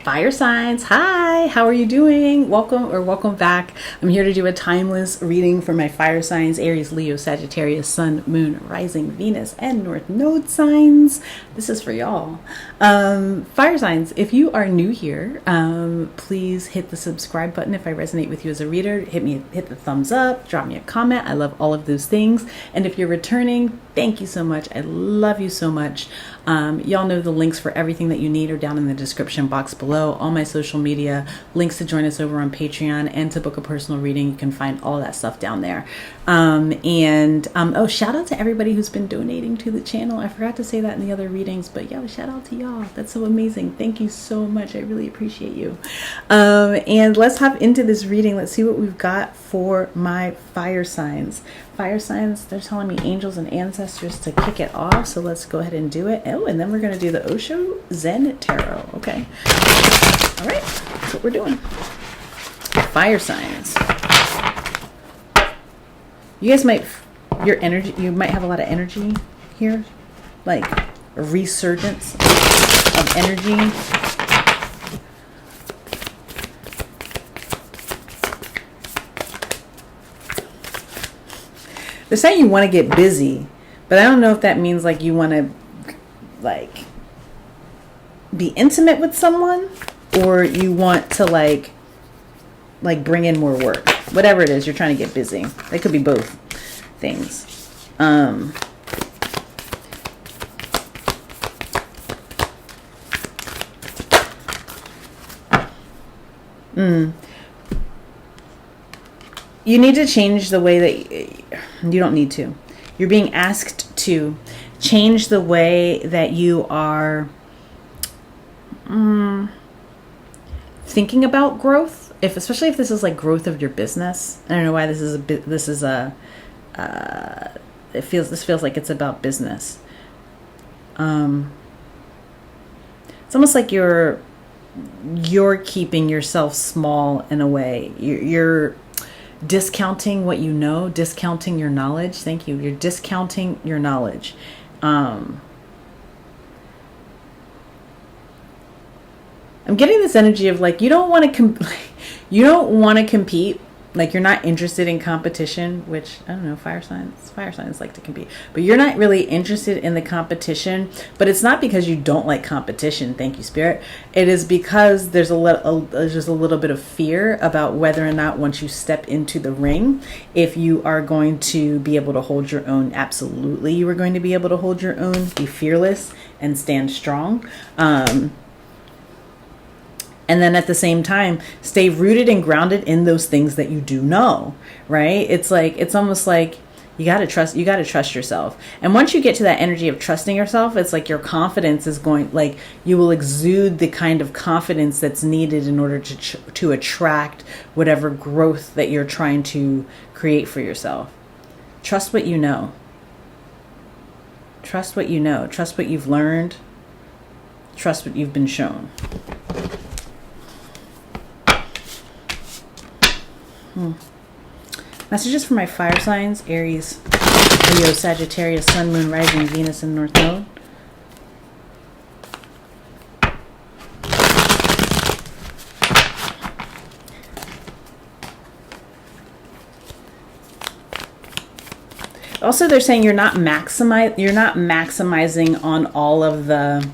Fire signs, hi, how are you doing? Welcome back. I'm here to do a timeless reading for my fire signs: Aries, Leo, Sagittarius, Sun, Moon, Rising, Venus, and North Node signs. This is for y'all. Fire signs, if you are new here, please hit the subscribe button. If I resonate with you as a reader, hit the thumbs up, drop me a comment. I love all of those things. And if you're returning, thank you so much. I love you so much. Y'all know the links for everything that you need are down in the description box below. All my social media, links to join us over on Patreon, and to book a personal reading. You can find all that stuff down there. Shout out to everybody who's been donating to the channel. I forgot to say that in the other readings, but yeah, shout out to y'all. That's so amazing. Thank you so much. I really appreciate you. And let's hop into this reading. Let's see what we've got for my fire signs. Fire signs, they're telling me angels and ancestors to kick it off, so let's go ahead and do it. Oh, and then we're going to do the Osho Zen Tarot. Okay. All right, that's what we're doing. Fire signs. You guys might, you might have a lot of energy here, like a resurgence of energy. They're saying you want to get busy, but I don't know if that means like you want to like be intimate with someone, or you want to like bring in more work. Whatever it is, you're trying to get busy. It could be both things. You need to change the way that you don't need to. You're being asked to change the way that you are thinking about growth. Especially if this is like growth of your business. I don't know why this is this feels like it's about business. It's almost like you're keeping yourself small in a way. You're discounting what you know, discounting your knowledge. Thank you. You're discounting your knowledge. I'm getting this energy of like you don't want to compete. Like you're not interested in competition, which I don't know, fire signs like to compete, but you're not really interested in the competition. But it's not because you don't like competition. Thank you, Spirit. It is because there's just a little bit of fear about whether or not once you step into the ring, if you are going to be able to hold your own. Absolutely, you are going to be able to hold your own, be fearless, and stand strong. And then at the same time, stay rooted and grounded in those things that you do know, right? It's almost like you got to trust yourself. And once you get to that energy of trusting yourself, it's like your confidence is going, like you will exude the kind of confidence that's needed in order to attract whatever growth that you're trying to create for yourself. Trust what you know. Trust what you know. Trust what you've learned. Trust what you've been shown. Messages for my fire signs: Aries, Leo, Sagittarius, Sun, Moon, Rising, Venus, and North Node. Also, they're saying you're not maximizing on all of the.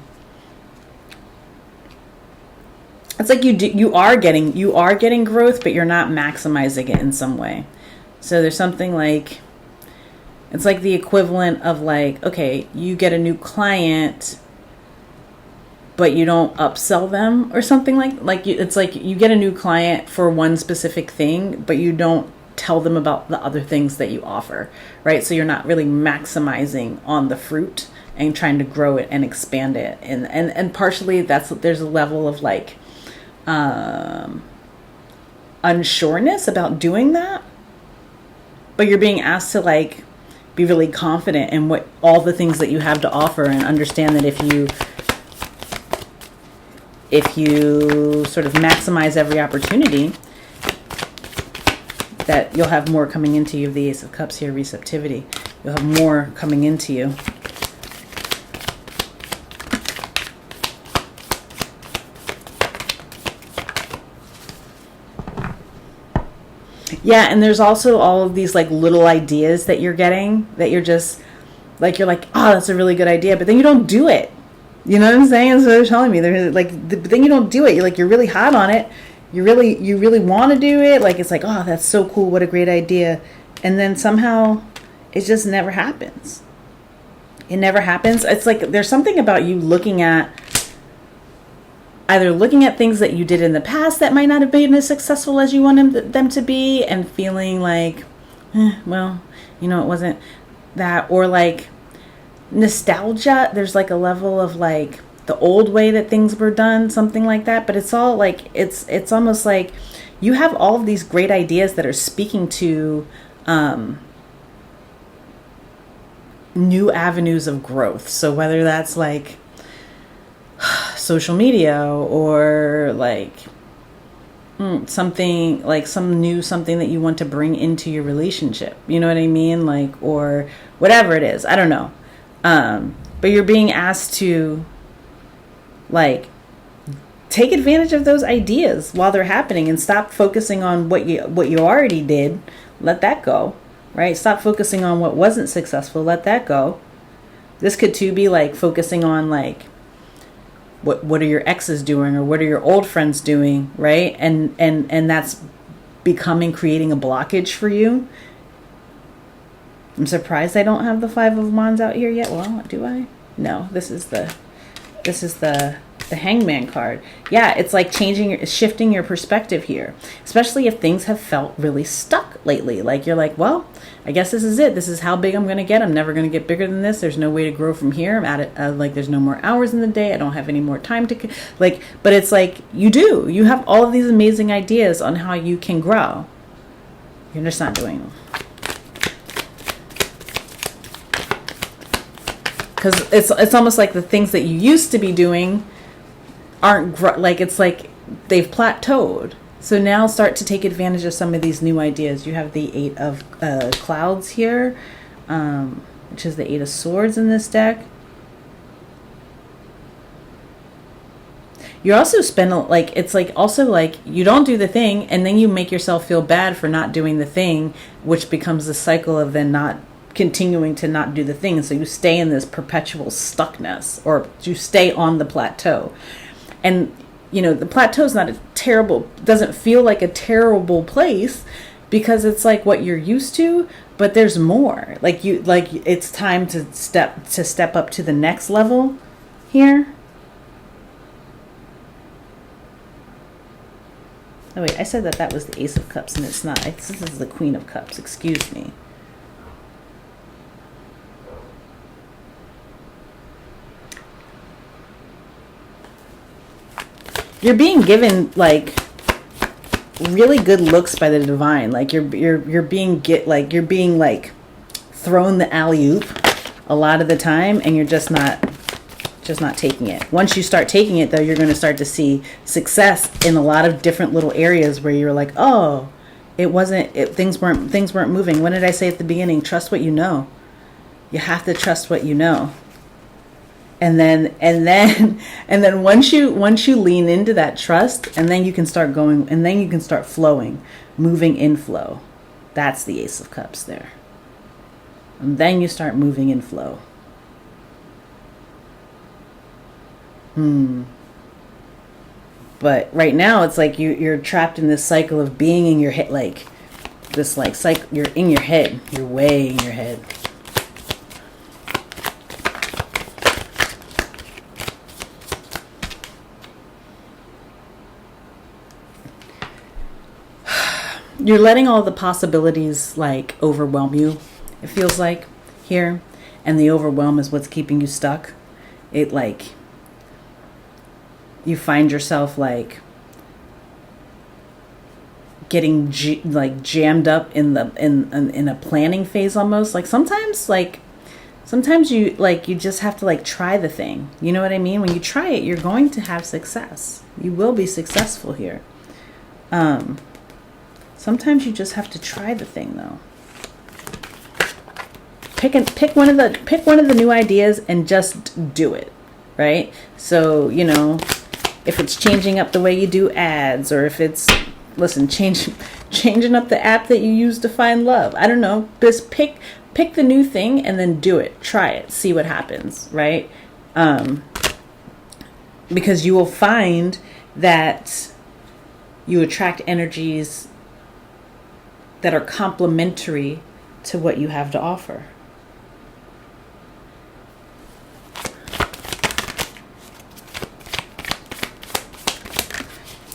It's like you are getting growth, but you're not maximizing it in some way. So there's something like, it's like the equivalent of like, okay, you get a new client, but you don't upsell them or something it's like you get a new client for one specific thing, but you don't tell them about the other things that you offer, right? So you're not really maximizing on the fruit and trying to grow it and expand it. And partially there's a level of like, unsureness about doing that, but you're being asked to like be really confident in what all the things that you have to offer, and understand that if you sort of maximize every opportunity, that you'll have more coming into you. The Ace of Cups here, receptivity. You'll have more coming into you. Yeah, and there's also all of these like little ideas that you're getting that you're just like, you're like, oh, that's a really good idea, but then you don't do it. You know what I'm saying? So they're telling me, they're like, but then you don't do it. You're like, you're really hot on it. You really want to do it. Like, it's like, oh, that's so cool. What a great idea. And then somehow it just never happens. It never happens. It's like there's something about you either looking at things that you did in the past that might not have been as successful as you wanted them to be, and feeling like, well, it wasn't that, or like nostalgia. There's like a level of like the old way that things were done, something like that. But it's all like, it's almost like you have all of these great ideas that are speaking to new avenues of growth. So whether that's like social media, or like something like something that you want to bring into your relationship, you know what I mean? Like, or whatever it is, I don't know. But you're being asked to like take advantage of those ideas while they're happening, and stop focusing on what you already did. Let that go, right? Stop focusing on what wasn't successful. Let that go. This could too be like focusing on like what are your exes doing, or what are your old friends doing, right? And that's creating a blockage for you. I'm surprised I don't have the Five of Wands out here yet. Well, do I? No, this is the Hangman card. Yeah, it's like shifting your perspective here, especially if things have felt really stuck lately. Like, you're like, well, I guess this is it. This is how big I'm going to get. I'm never going to get bigger than this. There's no way to grow from here. I'm at it. Like, there's no more hours in the day. I don't have any more time to like, but it's like, you have all of these amazing ideas on how you can grow. You're just not doing them. Because it's almost like the things that you used to be doing aren't like, it's like they've plateaued. So now start to take advantage of some of these new ideas. You have the Eight of Clouds here, which is the Eight of Swords in this deck. You also spend like, it's like also like you don't do the thing, and then you make yourself feel bad for not doing the thing, which becomes a cycle of then not continuing to not do the thing. So you stay in this perpetual stuckness, or you stay on the plateau. And the plateau is doesn't feel like a terrible place, because it's like what you're used to, but there's more. Like it's time to step up to the next level here. Oh wait, I said that was the Ace of Cups, and it's not. This is the Queen of Cups. Excuse me. You're being given like really good looks by the divine. Like you're being thrown the alley-oop a lot of the time, and you're just not taking it. Once you start taking it, though, you're going to start to see success in a lot of different little areas where you're like, oh, things weren't moving. When did I say at the beginning? Trust what you know. You have to trust what you know. And then once you lean into that trust, and then you can start going, and then you can start flowing, moving in flow. That's the Ace of Cups there. And then you start moving in flow. But right now it's like you're trapped in this cycle of being in your head, like this like cycle. You're in your head. You're way in your head. You're letting all the possibilities like overwhelm you, it feels like here. And the overwhelm is what's keeping you stuck. It like, you find yourself like getting jammed up in a planning phase almost. Like sometimes you just have to like try the thing. You know what I mean? When you try it, you're going to have success. You will be successful here. Sometimes you just have to try the thing, though. Pick one of the new ideas and just do it, right? So if it's changing up the way you do ads, or if it's listen, changing up the app that you use to find love. I don't know. Just pick the new thing and then do it. Try it. See what happens, right? Because you will find that you attract energies that are complementary to what you have to offer.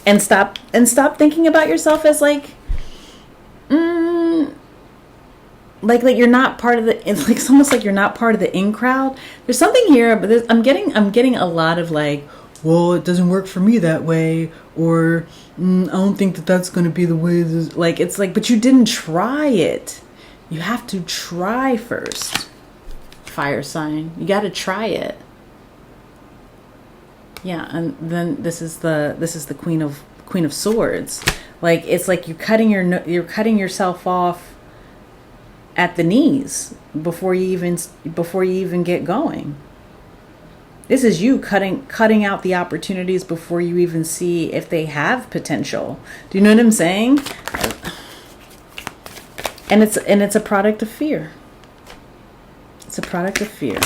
And stop thinking about yourself as like you're not part of the. It's like it's almost like you're not part of the in crowd. There's something here, but I'm getting a lot of like, well, it doesn't work for me that way, or I don't think that's going to be the way. Like it's like, but you didn't try it. You have to try first. Fire sign, you got to try it. Yeah, and then this is the Queen of Swords. Like it's like you're cutting yourself off at the knees before you even get going. This is you cutting out the opportunities before you even see if they have potential. Do you know what I'm saying? And it's a product of fear. It's a product of fear.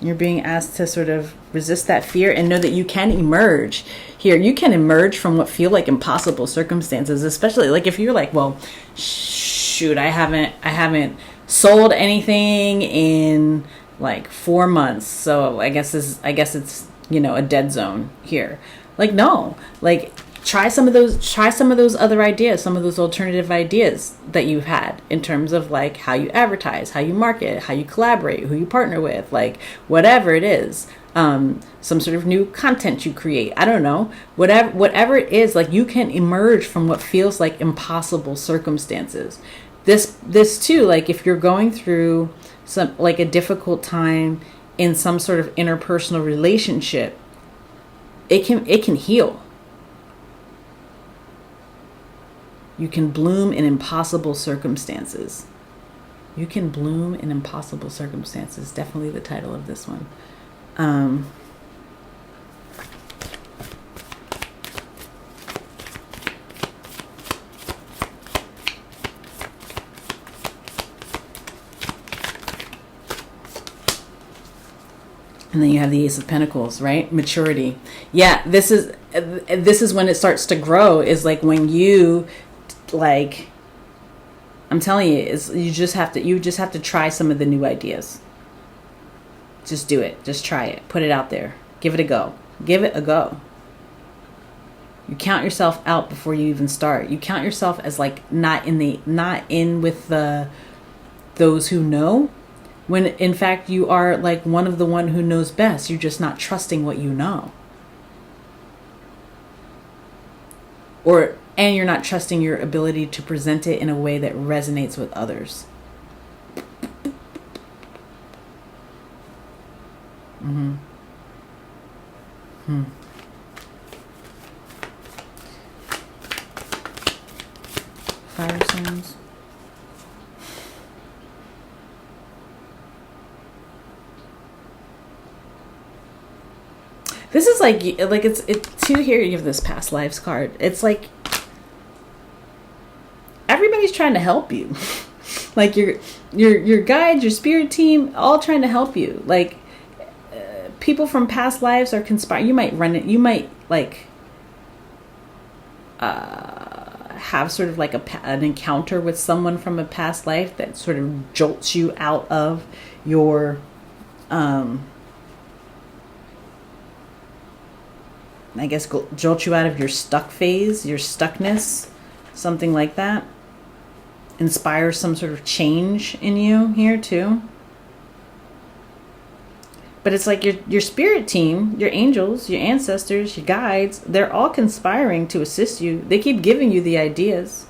You're being asked to sort of resist that fear and know that you can emerge here. You can emerge from what feel like impossible circumstances, especially like if you're like, well, shoot, I haven't sold anything in like 4 months. So I guess it's, a dead zone here. Like, no, like try some of those other ideas, some of those alternative ideas that you've had in terms of like how you advertise, how you market, how you collaborate, who you partner with, like whatever it is, some sort of new content you create. I don't know, whatever it is, like you can emerge from what feels like impossible circumstances. This too, like if you're going through some like a difficult time in some sort of interpersonal relationship, it can heal. You can bloom in impossible circumstances. You can bloom in impossible circumstances. Definitely the title of this one. And then you have the Ace of Pentacles, right? Maturity. Yeah, this is when it starts to grow, is like when you, like, I'm telling you, you just have to try some of the new ideas. Just do it. Just try it. Put it out there. Give it a go. Give it a go. You count yourself out before you even start. You count yourself as like not in with those who know, when in fact you are like one who knows best. You're just not trusting what you know. And you're not trusting your ability to present it in a way that resonates with others. Fire signs. This is like it's too, here you have this past lives card. It's like everybody's trying to help you. Like your guides, your spirit team, all trying to help you. Like people from past lives are conspiring. You might like have sort of like an encounter with someone from a past life that sort of jolts you out of your I guess jolt you out of your stuck phase, your stuckness, something like that. Inspire some sort of change in you here too. But it's like your spirit team, your angels, your ancestors, your guides, they're all conspiring to assist you. They keep giving you the ideas,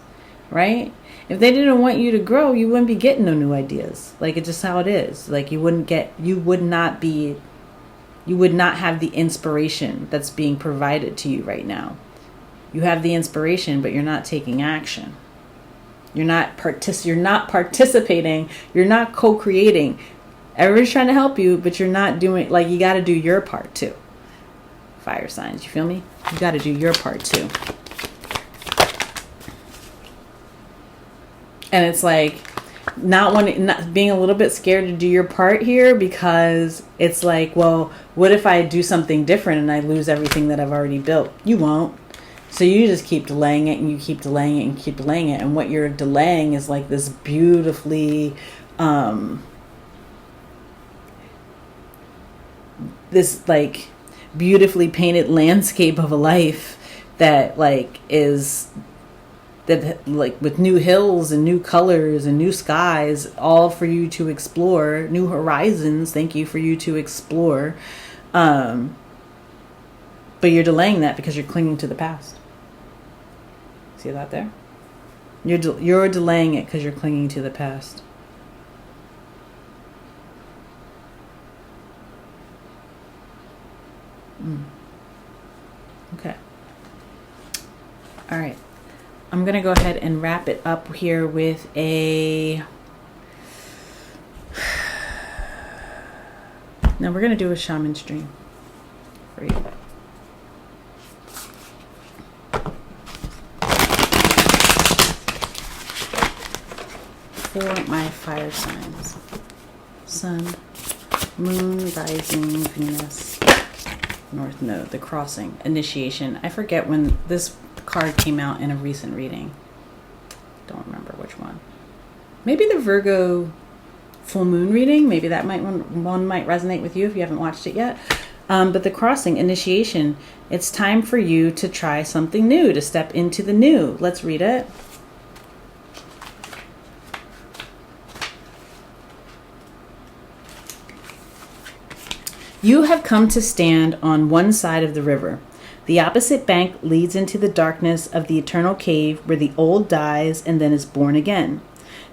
right? If they didn't want you to grow, you wouldn't be getting no new ideas. Like, it's just how it is. Like, you would not have the inspiration that's being provided to you right now. You have the inspiration, but you're not taking action. You're not participating. You're not co-creating. Everybody's trying to help you, but you're not doing, like, you got to do your part too. Fire signs, you feel me? You got to do your part too. And it's like not being a little bit scared to do your part here, because it's like, well, what if I do something different and I lose everything that I've already built? You won't. So you just keep delaying it, and you keep delaying it, and keep delaying it. And what you're delaying is like this beautifully, this like beautifully painted landscape of a life that like is that like with new hills and new colors and new skies, all for you to explore, new horizons. Thank you for you to explore. But you're delaying that because you're clinging to the past. See that there? You're delaying it because you're clinging to the past. Okay. All right. I'm going to go ahead and wrap it up here with a... Now we're going to do a shaman stream for you. For my fire signs: Sun, Moon, Rising, Venus, North Node, the crossing, initiation. I forget when this card came out in a recent reading. Don't remember which one. Maybe the Virgo full moon reading. Maybe that one might resonate with you if you haven't watched it yet. But the crossing, initiation, it's time for you to try something new, to step into the new. Let's read it. You have come to stand on one side of the river. The opposite bank leads into the darkness of the eternal cave where the old dies and then is born again.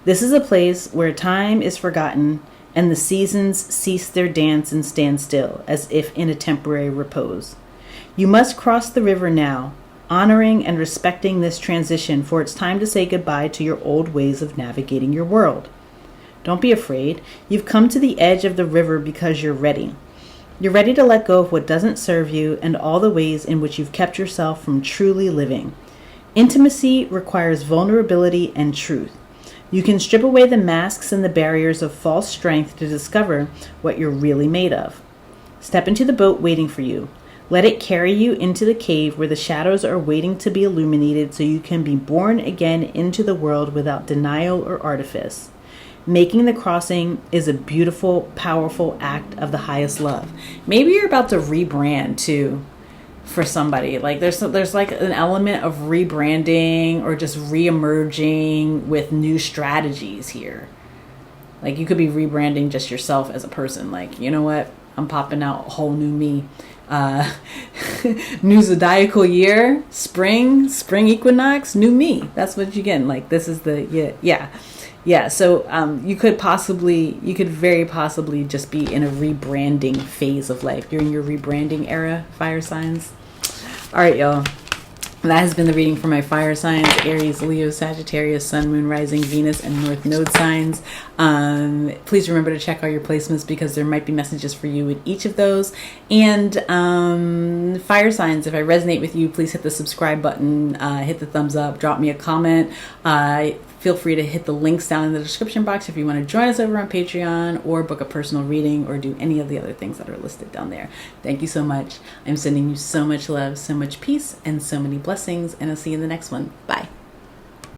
This is a place where time is forgotten and the seasons cease their dance and stand still, as if in a temporary repose. You must cross the river now, honoring and respecting this transition, for it's time to say goodbye to your old ways of navigating your world. Don't be afraid. You've come to the edge of the river because you're ready. You're ready to let go of what doesn't serve you and all the ways in which you've kept yourself from truly living. Intimacy requires vulnerability and truth. You can strip away the masks and the barriers of false strength to discover what you're really made of. Step into the boat waiting for you. Let it carry you into the cave where the shadows are waiting to be illuminated so you can be born again into the world without denial or artifice. Making the crossing is a beautiful, powerful act of the highest love. Maybe you're about to rebrand too for somebody. Like there's like an element of rebranding or just re-emerging with new strategies here. Like you could be rebranding just yourself as a person. Like, you know what? I'm popping out a whole new me. New zodiacal year, spring equinox, new me. That's what you're getting. Like this is the, yeah. So you could very possibly just be in a rebranding phase of life. You're in your rebranding era, fire signs. All right, y'all. That has been the reading for my fire signs: Aries, Leo, Sagittarius, Sun, Moon, Rising, Venus, and North Node signs. Please remember to check all your placements because there might be messages for you in each of those. And fire signs, if I resonate with you, please hit the subscribe button, hit the thumbs up, drop me a comment. Feel free to hit the links down in the description box if you want to join us over on Patreon or book a personal reading or do any of the other things that are listed down there. Thank you so much. I'm sending you so much love, so much peace, and so many blessings, and I'll see you in the next one. Bye.